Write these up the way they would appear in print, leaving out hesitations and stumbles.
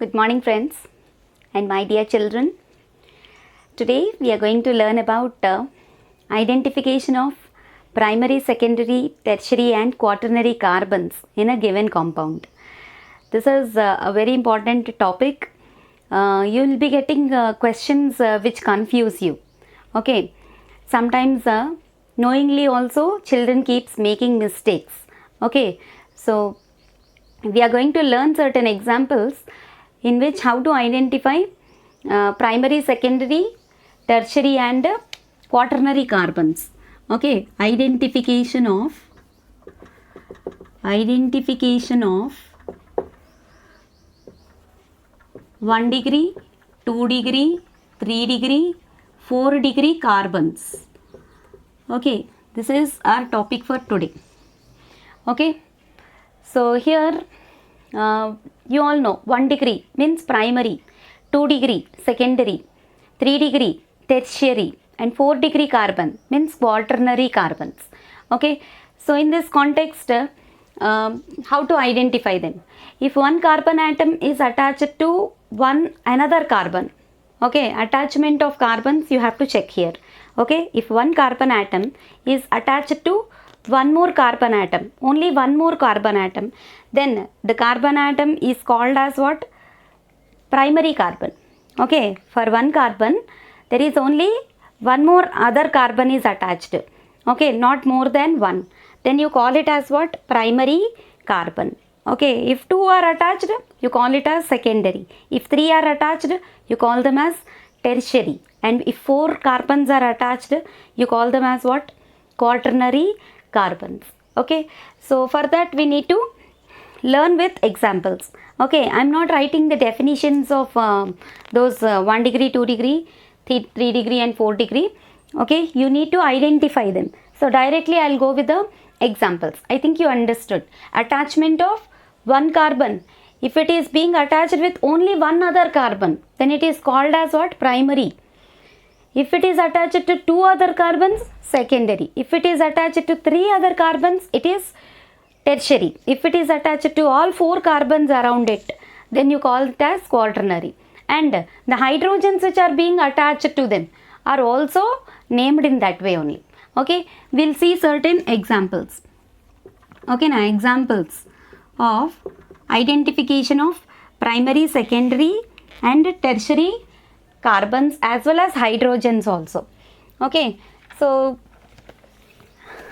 Good morning, friends and my dear children. Today we are going to learn about identification of primary, secondary, tertiary and quaternary carbons in a given compound. This is a very important topic. You will be getting questions which confuse you. Okay, sometimes knowingly also children keeps making mistakes. Okay, so we are going to learn certain examples in which how to identify primary, secondary, tertiary and quaternary carbons. Okay, identification of 1 degree, 2 degree, 3 degree, 4 degree carbons. Okay, this is our topic for today. Okay, so here you all know 1 degree means primary, 2 degree secondary, 3 degree tertiary and 4 degree carbon means quaternary carbons. Okay, so in this context how to identify them? If one carbon atom is attached to another carbon, okay, attachment of carbons you have to check here. Okay, if one carbon atom is attached to one more carbon atom, only one more carbon atom, then the carbon atom is called as what? Primary carbon. Okay, for one carbon there is only one more other carbon is attached. Okay, not more than one. Then you call it as what? Primary carbon. Okay, if two are attached, you call it as secondary. If three are attached, you call them as tertiary. And if four carbons are attached, you call them as what? Quaternary carbons. Okay, so for that we need to learn with examples. Okay, I am not writing the definitions of those 1 degree, 2 degree, 3 degree and 4 degree. Okay, you need to identify them. So directly I will go with the examples. I think you understood. Attachment of one carbon. If it is being attached with only one other carbon, then it is called as what? Primary. If it is attached to two other carbons, secondary. If it is attached to three other carbons, it is tertiary. If it is attached to all four carbons around it, then you call it as quaternary. And the hydrogens which are being attached to them are also named in that way only. Okay, we'll see certain examples. Okay, now examples of identification of primary, secondary and tertiary carbons as well as hydrogens also. Okay, so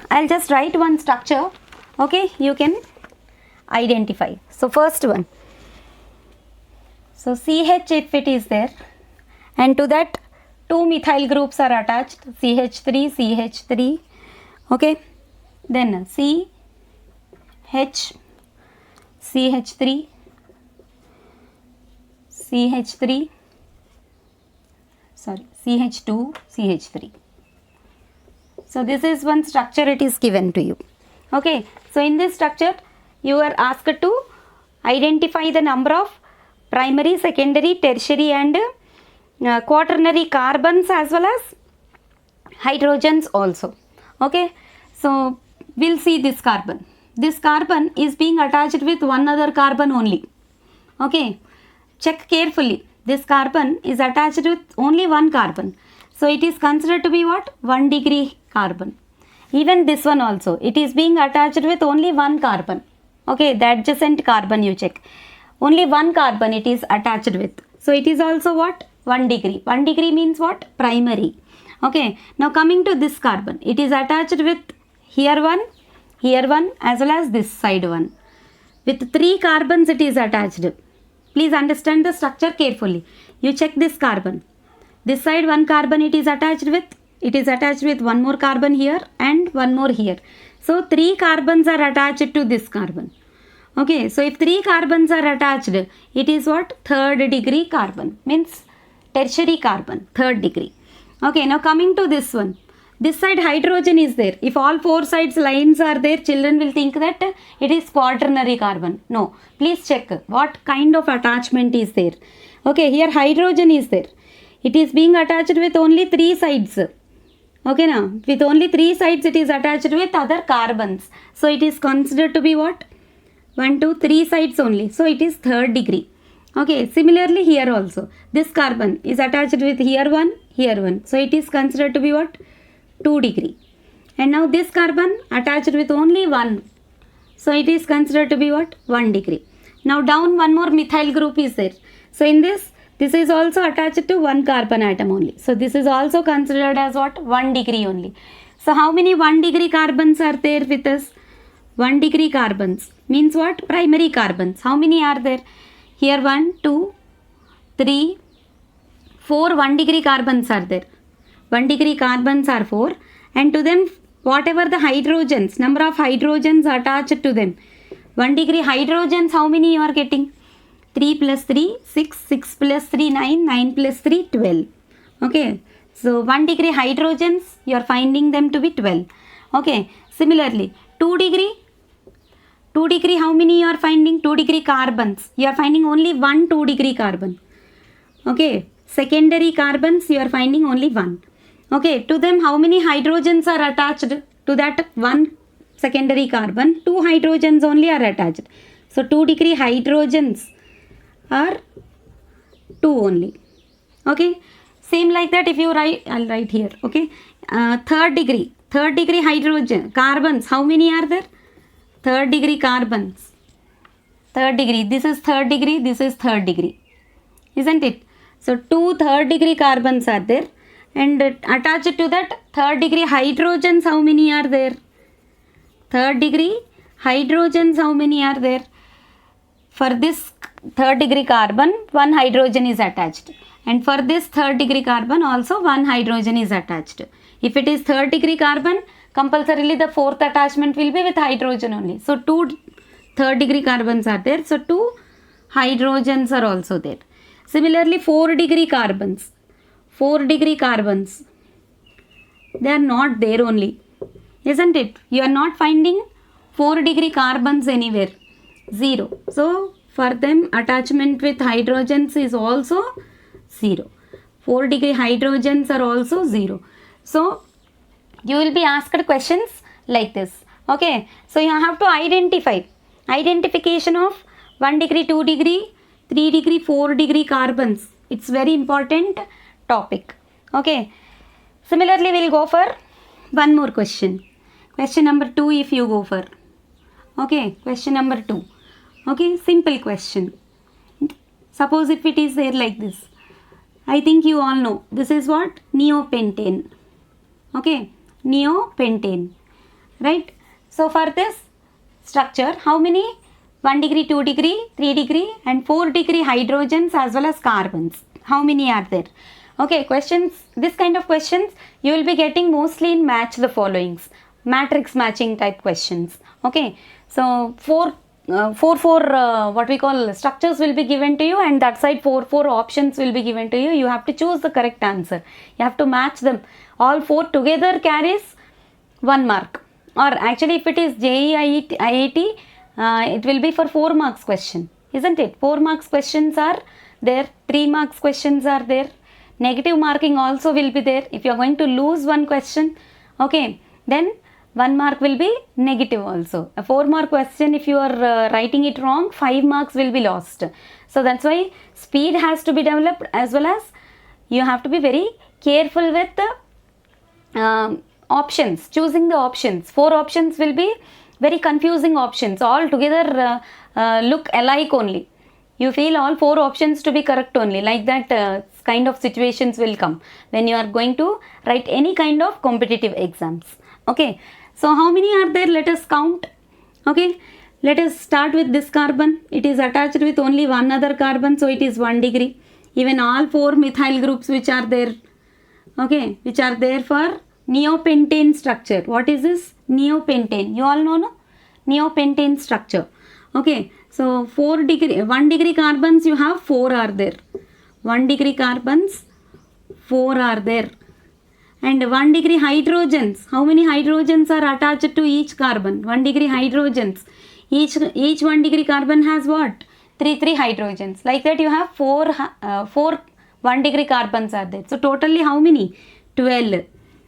I'll just write one structure. Okay, you can identify. So first one, so CH if it is there, and to that two methyl groups are attached, CH3, CH3. Okay, then CH, CH3, CH3, sorry, CH2, CH3. So this is one structure it is given to you. Okay, so in this structure you are asked to identify the number of primary, secondary, tertiary and quaternary carbons as well as hydrogens also. Okay, so we'll see this carbon. This carbon is being attached with one other carbon only. Okay, check carefully. This carbon is attached with only one carbon. So it is considered to be what? 1 degree carbon. Even this one also, it is being attached with only one carbon. Okay, the adjacent carbon you check. Only one carbon it is attached with. So it is also what? 1 degree. 1 degree means what? Primary. Okay, now coming to this carbon, it is attached with here one as well as this side one. With 3 carbons it is attached. Please understand the structure carefully. You check this carbon. This side one carbon it is attached with. It is attached with one more carbon here and one more here. So 3 carbons are attached to this carbon. Okay, so if 3 carbons are attached, it is what? 3rd degree carbon, means tertiary carbon, 3rd degree. Okay, now coming to this one. This side hydrogen is there. If all 4 sides lines are there, children will think that it is quaternary carbon. No, please check what kind of attachment is there. Okay, here hydrogen is there. It is being attached with only 3 sides. Okay, now with only 3 sides it is attached with other carbons. So it is considered to be what? 1, 2, 3 sides only. So it is 3rd degree. Okay, similarly here also, this carbon is attached with here 1. So it is considered to be what? 2 degree. And now this carbon attached with only 1. So it is considered to be what? 1 degree. Now down one more methyl group is there. So in this is also attached to 1 carbon atom only. So this is also considered as what? 1 degree only. So how many 1 degree carbons are there with us? 1 degree carbons means what? Primary carbons. How many are there? Here 1, 2, 3, 4 1 degree carbons are there. 1 degree carbons are 4, and to them whatever the hydrogens, number of hydrogens attached to them. 1 degree hydrogens, how many you are getting? 3 plus 3, 6, 6 plus 3, 9, 9 plus 3, 12. Okay, so 1 degree hydrogens, you are finding them to be 12. Okay, similarly 2 degree, how many you are finding? 2 degree carbons, you are finding only one 2 degree carbon. Okay, secondary carbons you are finding only one. Okay, to them how many hydrogens are attached to that one secondary carbon? 2 hydrogens only are attached. So 2 degree hydrogens are 2 only. Okay, same like that if you write, I'll write here. Okay, third degree hydrogen carbons, how many are there? Third degree carbons. Third degree, this is third degree, this is third degree, isn't it? So 2 third degree carbons are there, and attached to that third degree hydrogens, how many are there? Third degree hydrogens, how many are there? For this third degree carbon, 1 hydrogen is attached, and for this third degree carbon also 1 hydrogen is attached. If it is third degree carbon, compulsorily the fourth attachment will be with hydrogen only. So 2 third degree carbons are there, so 2 hydrogens are also there. Similarly 4 degree carbons, they are not there only, isn't it? You are not finding 4 degree carbons anywhere, 0. So for them attachment with hydrogens is also 0. 4 degree hydrogens are also 0. So you will be asked questions like this. Okay, so you have to identification of 1 degree, 2 degree, 3 degree, 4 degree carbons. It's very important topic. Okay, similarly we'll go for one more question. Question number 2 if you go for. Okay, question number 2. Okay, simple question. Suppose if it is there like this. I think you all know. This is what? Neopentane. Okay, neopentane. Right? So for this structure, how many? 1 degree, 2 degree, 3 degree and 4 degree hydrogens as well as carbons. How many are there? Okay, questions, this kind of questions you will be getting mostly in match the followings, matrix matching type questions. Okay, so four what we call structures will be given to you, and that side four options will be given to you. You have to choose the correct answer. You have to match them. All 4 together carries 1 mark. Or actually if it is JEE IIT, it will be for 4 marks question, isn't it? 4 marks questions are there, 3 marks questions are there, negative marking also will be there. If you are going to lose one question, okay, then 1 mark will be negative also. A 4 mark question, if you are writing it wrong, 5 marks will be lost. So that's why speed has to be developed, as well as you have to be very careful with the options, choosing the options. 4 options will be very confusing options, all together look alike only. You feel all 4 options to be correct only, like that kind of situations will come when you are going to write any kind of competitive exams. Okay, so how many are there? Let us count. Okay, let us start with this carbon. It is attached with only one other carbon, so it is 1 degree. Even all 4 methyl groups which are there, okay, which are there for neopentane structure. What is this? Neopentane. You all know, no? Neopentane structure. Okay, so 1 degree carbons you have 4 are there. 1 degree carbons 4 are there. And 1 degree hydrogens. How many hydrogens are attached to each carbon? 1 degree hydrogens. Each 1 degree carbon has what? 3 hydrogens. Like that you have 4 1 degree carbons are there. So totally how many? 12.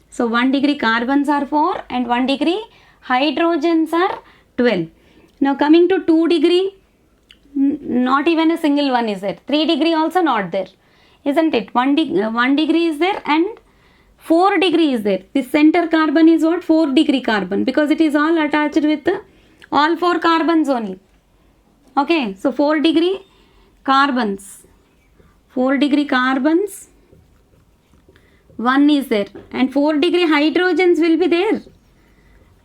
So 1 degree carbons are 4 and 1 degree hydrogens are 12. Now coming to 2 degree Not even a single one is there. 3 degree also not there, isn't it? 1 degree is there and 4 degree is there. The center carbon is what? 4 degree carbon, because it is all attached with all 4 carbons only. Okay, so 4 degree carbons. 4 degree carbons, 1 is there, and 4 degree hydrogens will be there.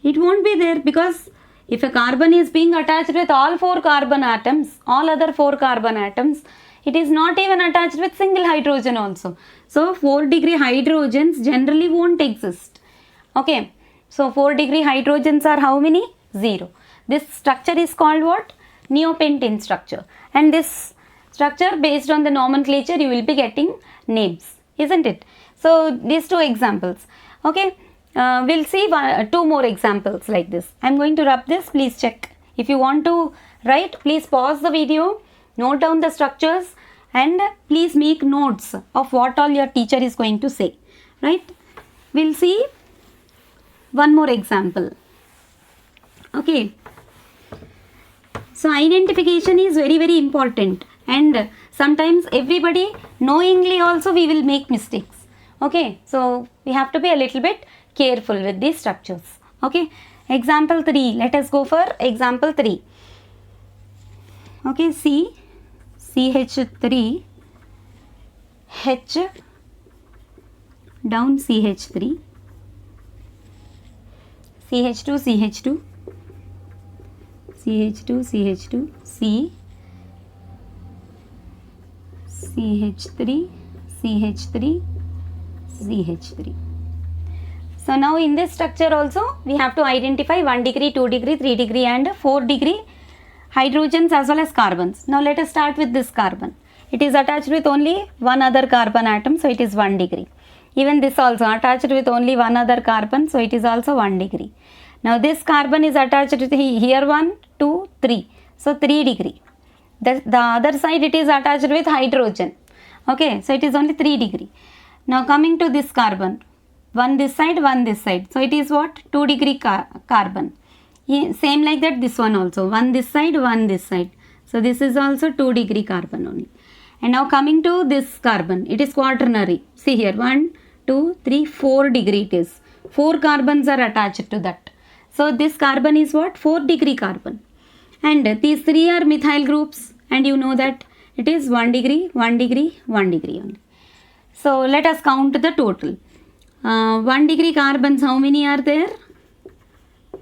It won't be there, because if a carbon is being attached with all 4 carbon atoms, all other 4 carbon atoms, it is not even attached with single hydrogen also. So 4 degree hydrogens generally won't exist. Okay, so 4 degree hydrogens are how many? 0. This structure is called what? Neopentane structure. And this structure, based on the nomenclature, you will be getting names, isn't it? So these 2 examples. Okay, we'll see 2 more examples like this. I'm going to rub this, please check. If you want to write, please pause the video, note down the structures, and please make notes of what all your teacher is going to say, right? We'll see one more example. Okay, so identification is very, very important, and sometimes everybody knowingly also we will make mistakes. Okay, so we have to be a little bit careful with these structures. Okay, example 3, let us go for example 3. Okay, CH3, H down CH3, CH2, CH2, CH2, CH2, C, CH3, CH3, CH3. So now in this structure also we have to identify 1 degree, 2 degree, 3 degree and 4 degree hydrogens as well as carbons. Now let us start with this carbon. It is attached with only one other carbon atom, so it is 1 degree. Even this also attached with only one other carbon, so it is also 1 degree. Now this carbon is attached with here 1, 2, 3, so 3 degree. The other side it is attached with hydrogen. Okay, so it is only 3 degree. Now coming to this carbon, one this side, one this side, so it is what? 2 degree carbon. Same like that this one also, one this side, one this side, so this is also 2 degree carbon only. And now coming to this carbon, it is quaternary. See here, 1, 2, 3, 4 degree it is. 4 carbons are attached to that. So this carbon is what? 4 degree carbon. And these 3 are methyl groups, and you know that it is 1 degree, 1 degree, 1 degree only. So let us count the total. 1 degree carbons, how many are there?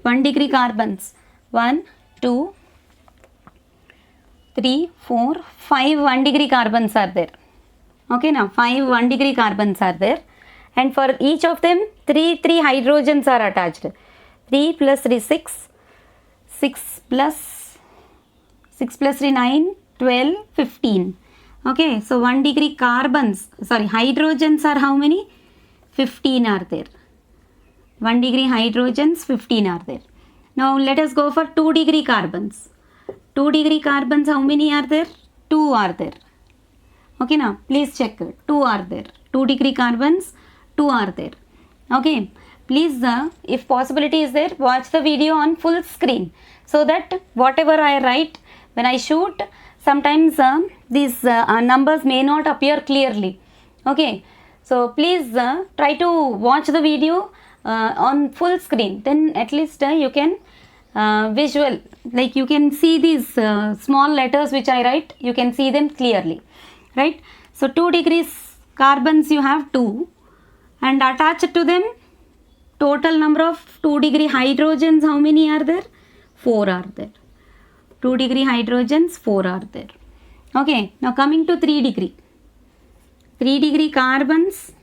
1 degree carbons, 1, 2, 3, 4, 5 1 degree carbons are there. Okay, now 5 1 degree carbons are there, and for each of them 3 hydrogens are attached. 3 plus 3 6, 6 plus 3 9, 12, 15. Okay, so 1 degree hydrogens are how many? 15 are there. 1 degree hydrogens, 15 are there. Now let us go for 2 degree carbons. 2 degree carbons, how many are there? 2 are there. Okay, now please check. 2 are there. 2 degree carbons, 2 are there. Okay, please if possibility is there, watch the video on full screen, so that whatever I write when I shoot, sometimes these numbers may not appear clearly. Okay, so please try to watch the video on full screen, then at least you can visual, like you can see these small letters which I write, you can see them clearly, right? So 2 degrees carbons you have 2, and attached to them total number of 2 degree hydrogens, how many are there? 4 are there. 2 degree hydrogens, 4 are there. Okay, now coming to 3 degree. 3 degree carbons,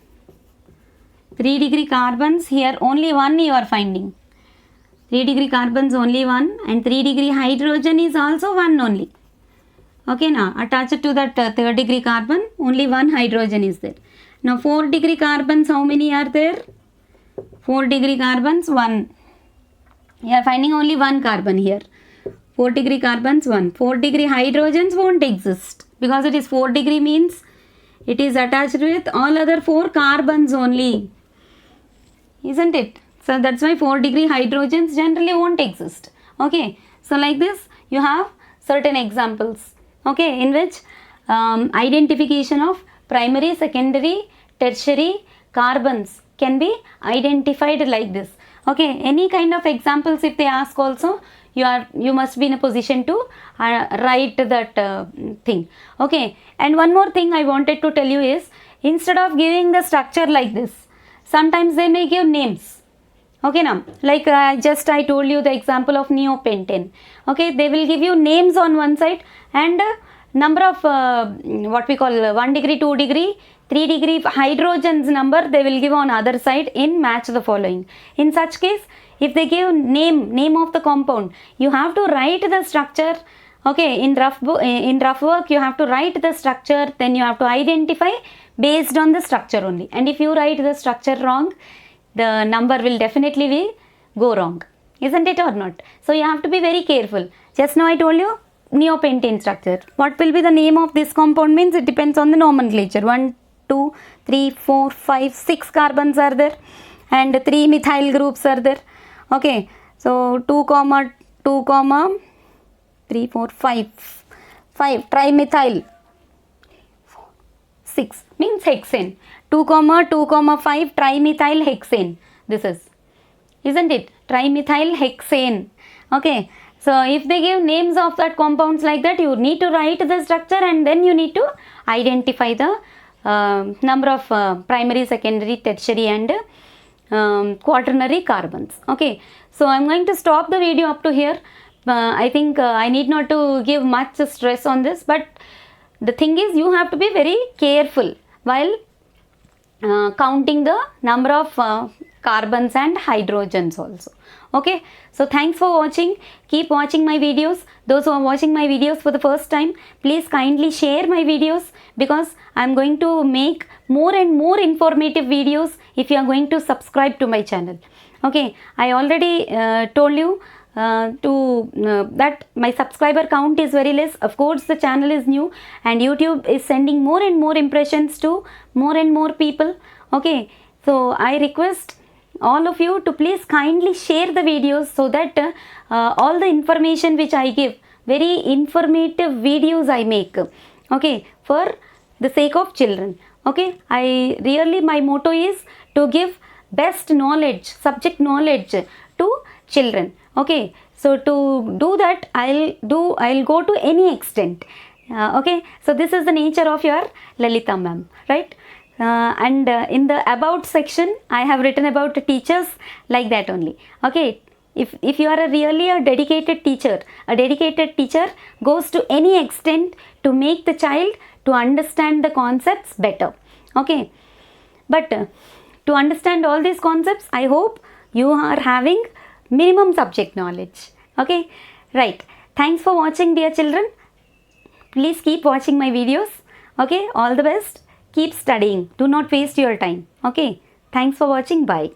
3 degree carbons, here only 1 you are finding. 3 degree carbons only 1, and 3 degree hydrogen is also 1 only. Okay, now attached to that 3rd degree carbon, only 1 hydrogen is there. Now 4 degree carbons, how many are there? 4 degree carbons, 1. You are finding only 1 carbon here. 4 degree carbons, 1. 4 degree hydrogens won't exist, because it is 4 degree means it is attached with all other 4 carbons only, isn't it? So that's why 4 degree hydrogens generally won't exist. Okay, so like this you have certain examples. okay, in which identification of primary, secondary, tertiary carbons can be identified like this. Okay, any kind of examples if they ask also, you must be in a position to write that thing. Okay, and one more thing I wanted to tell you is, instead of giving the structure like this, sometimes they may give names. Okay, now like I told you the example of neopentane. Okay, they will give you names on one side and number of what we call 1 degree, 2 degree, 3 degree hydrogens number they will give on other side in match the following. In such case, if they give name of the compound, you have to write the structure. Okay, in rough work you have to write the structure, then you have to identify based on the structure only. And if you write the structure wrong, the number will definitely go wrong, isn't it or not? So you have to be very careful. Just now I told you neopentane structure. What will be the name of this compound means it depends on the nomenclature. 1, 2, 3, 4, 5, 6 carbons are there and 3 methyl groups are there. Okay, so 2, 3, 4, 5 trimethyl, 6 means hexane. 2, 5 trimethyl hexane. This is, isn't it? Trimethyl hexane. Okay, so if they give names of that compounds like that, you need to write the structure and then you need to identify the number of primary, secondary, tertiary and quaternary carbons. Okay, so I'm going to stop the video up to here. I think I need not to give much stress on this, but the thing is you have to be very careful while counting the number of carbons and hydrogens also. Okay, so thanks for watching. Keep watching my videos. Those who are watching my videos for the first time, please kindly share my videos, because I am going to make more and more informative videos if you are going to subscribe to my channel. Okay, I already told you that my subscriber count is very less. Of course, the channel is new and YouTube is sending more and more impressions to more and more people. Okay, so I request all of you to please kindly share the videos, so that all the information which I give, very informative videos I make, okay, for the sake of children. Okay, my motto is to give best knowledge, subject knowledge to children. Okay, so to do that, I'll go to any extent. Okay, so this is the nature of your Lalita ma'am, right? And in the about section, I have written about teachers like that only. Okay, if you are really a dedicated teacher goes to any extent to make the child to understand the concepts better. Okay, but to understand all these concepts, I hope you are having minimum subject knowledge. Okay, right. Thanks for watching, dear children. Please keep watching my videos. Okay, all the best. Keep studying. Do not waste your time. Okay, thanks for watching. Bye.